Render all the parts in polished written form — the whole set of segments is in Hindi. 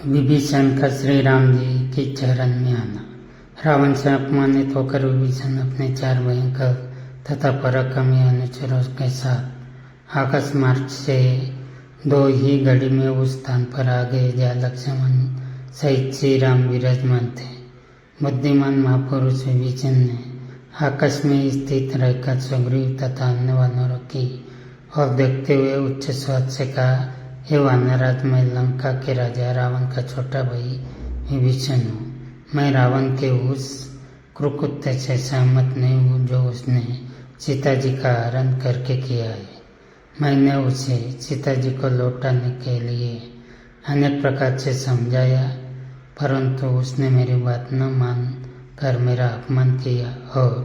विभीषण का श्री राम जी के चरण में आना। रावण से अपमानित होकर विभीषण अपने 4 भयंकर तथा पराक्रमी अनुचरों के साथ आकाश मार्ग से 2 ही घड़ी में उस स्थान पर आ गए जहाँ लक्ष्मण सहित श्री राम विराजमान थे। बुद्धिमान महापुरुष विभीषण ने आकाश में स्थित रहकर सुग्रीव तथा अन्य वानरों की और देखते हुए उच्च स्वर से कहा, हे वानराज, मैं लंका के राजा रावण का छोटा भाई विभीषण हूँ। मैं रावण के उस क्रूरकृत्य से सहमत नहीं हूँ जो उसने सीता जी का हरण करके किया है। मैंने उसे सीता जी को लौटाने के लिए अनेक प्रकार से समझाया, परंतु उसने मेरी बात न मान कर मेरा अपमान किया और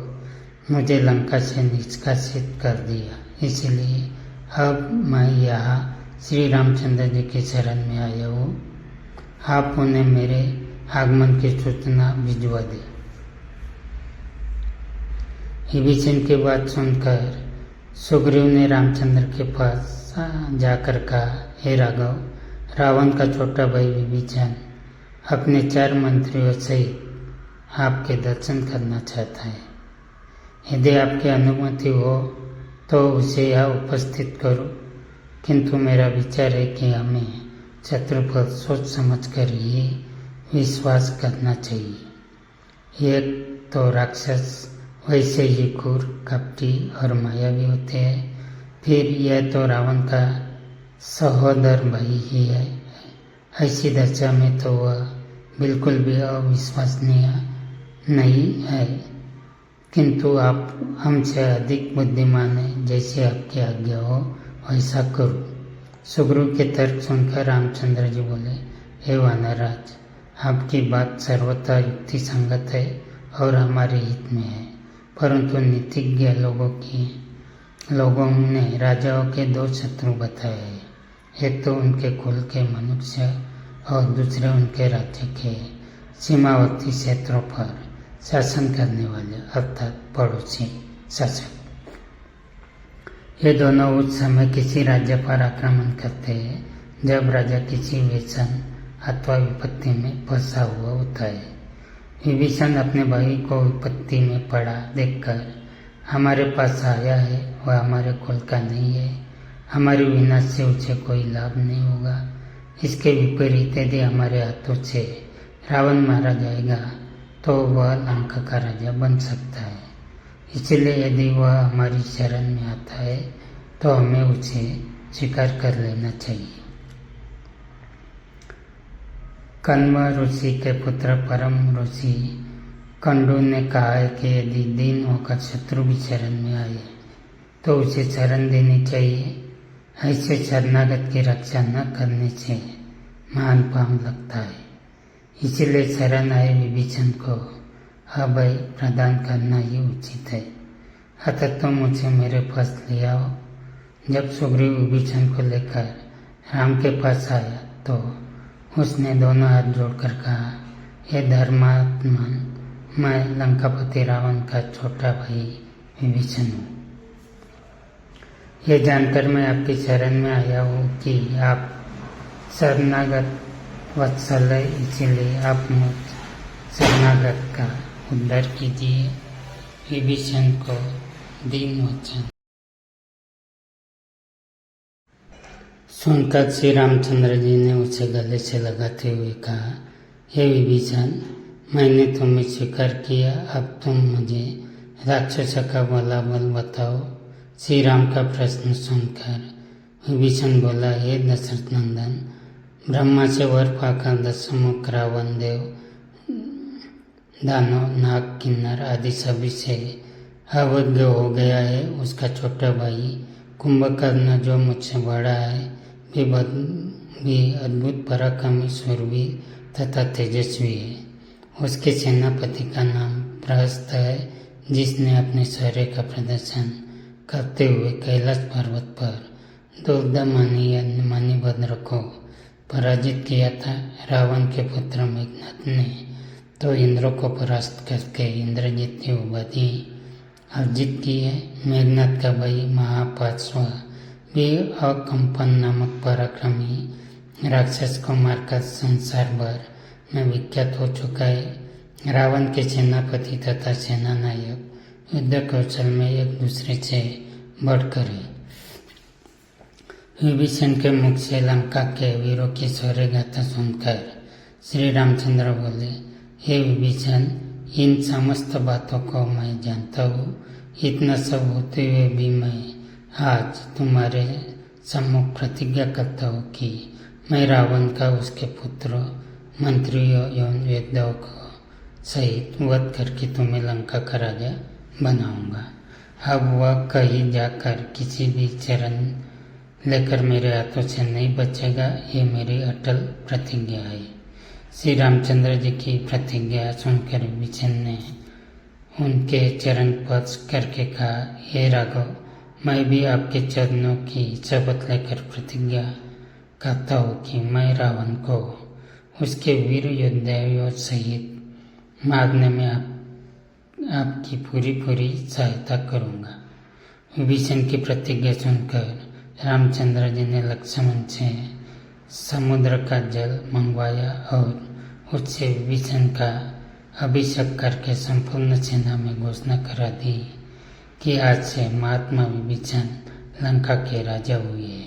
मुझे लंका से निष्कासित कर दिया। इसलिए अब मैं यहाँ श्री रामचंद्र जी के शरण में आया हूँ। आप उन्हें मेरे आगमन की सूचना भिजवा दें। विभीषण की बात सुनकर सुग्रीव ने रामचंद्र के पास जाकर कहा, हे राघव, रावण का छोटा भाई विभीषण अपने 4 मंत्रियों सहित आपके दर्शन करना चाहता है। यदि आपकी अनुमति हो तो उसे यहाँ उपस्थित करो, किंतु मेरा विचार है कि हमें शत्रु पर सोच समझ कर ही विश्वास करना चाहिए। एक तो राक्षस वैसे ही क्रूर, कपटी और मायावी होते हैं, फिर यह तो रावण का सहोदर भाई ही है। ऐसी दशा में तो वह बिल्कुल भी अविश्वसनीय नहीं है, किंतु आप हमसे अधिक बुद्धिमान हैं। जैसे आपकी आज्ञा हो वैसा करो। सुग्रीव के तर्क सुनकर रामचंद्र जी बोले, हे वानरराज, आपकी बात सर्वथा युक्ति संगत है और हमारे हित में है, परंतु नीतिज्ञ लोगों ने राजाओं के 2 शत्रु बताए हैं। एक तो उनके कुल के मनुष्य और दूसरे उनके राज्य के सीमावर्ती क्षेत्रों पर शासन करने वाले अर्थात पड़ोसी शासक। ये दोनों उस समय किसी राज्य पर आक्रमण करते हैं जब राजा किसी व्यसन अथवा विपत्ति में फंसा हुआ होता है। विभीषण अपने भाई को विपत्ति में पड़ा देखकर हमारे पास आया है, वह हमारे कुल का नहीं है, हमारे विनाश से उसे कोई लाभ नहीं होगा। इसके विपरीत यदि हमारे हाथों से रावण मारा जाएगा तो वह लंका का राजा बन सकता है। इसलिए यदि वह हमारी शरण में आता है तो हमें उसे स्वीकार कर लेना चाहिए। कण्व ऋषि के पुत्र परम ऋषि कंडू ने कहा है कि यदि दीन होकर शत्रु भी शरण में आए तो उसे शरण देनी चाहिए। ऐसे शरणागत की रक्षा न करने से महान पाप लगता है। इसलिए शरण आए विभीषण को अभय प्रदान करना ही उचित है। अतः तुम मुझे मेरे पास ले आओ। जब सुग्रीव विभीषण को लेकर राम के पास आया तो उसने दोनों हाथ जोड़कर कहा, हे धर्मात्मा, मैं लंकापति रावण का छोटा भाई विभीषण हूँ। ये जानकर मैं आपकी शरण में आया हूँ कि आप शरणागत वत्सल है, इसीलिए आप मुझ शरणागत का उद्धार कीजिए। विभीषण को दीन वचन सुनकर श्री रामचंद्र जी ने उसे गले से लगाते हुए कहा, हे विभीषण, मैंने तुम्हें स्वीकार किया, अब तुम मुझे राक्षस का बलाबल बताओ। श्री राम का प्रश्न सुनकर विभीषण बोला, हे दशरथ नंदन, ब्रह्मा से वर पाकर 10 मुख रावण देव, दानव, नाग, किन्नर आदि सभी से अवज्ञ हो गया है। उसका छोटा भाई कुंभकर्ण जो मुझसे बड़ा है भी अद्भुत पराक्रमी, शूरवीर तथा तेजस्वी है। उसके सेनापति का नाम प्रहस्त है, जिसने अपने शौर्य का प्रदर्शन करते हुए कैलाश पर्वत पर दुर्दमनीय मणिभद्र को पराजित किया था। रावण के पुत्र मेघनाथ ने तो इंद्र को परास्त करके इंद्रजीत की उपाधि अर्जित की है। मेघनाथ का भाई महापार्श्व भी अकंपन नामक पराक्रमी राक्षस को मारकर संसार भर में विख्यात हो चुका है। रावण के सेनापति तथा सेना नायक युद्ध कौशल में एक दूसरे से बढ़कर है। विभीषण के मुख से लंका के वीरों की शौर्य गाथा सुनकर श्री रामचंद्र बोले, हे विभीषण, इन समस्त बातों को मैं जानता हूँ। इतना सब होते हुए भी मैं आज तुम्हारे सम्मुख प्रतिज्ञा करता हूँ कि मैं रावण का, उसके पुत्रों, मंत्रियों एवं योद्धाओं को सहित वध करके तुम्हें लंका का राजा बनाऊंगा। अब वह कहीं जाकर किसी भी चरण लेकर मेरे हाथों से नहीं बचेगा, ये मेरी अटल प्रतिज्ञा है। श्री रामचंद्र जी की प्रतिज्ञा सुनकर विभीषण ने उनके चरण स्पर्श करके कहा, हे राघव, मैं भी आपके चरणों की शपथ लेकर प्रतिज्ञा करता हूँ कि मैं रावण को उसके वीर योद्धाओं सहित मारने में आपकी पूरी सहायता करूँगा। विभीषण की प्रतिज्ञा सुनकर रामचंद्र जी ने लक्ष्मण से समुद्र का जल मंगवाया और उससे विभीषण का अभिषेक करके संपूर्ण सेना में घोषणा करा दी कि आज से महात्मा विभीषण लंका के राजा हुए।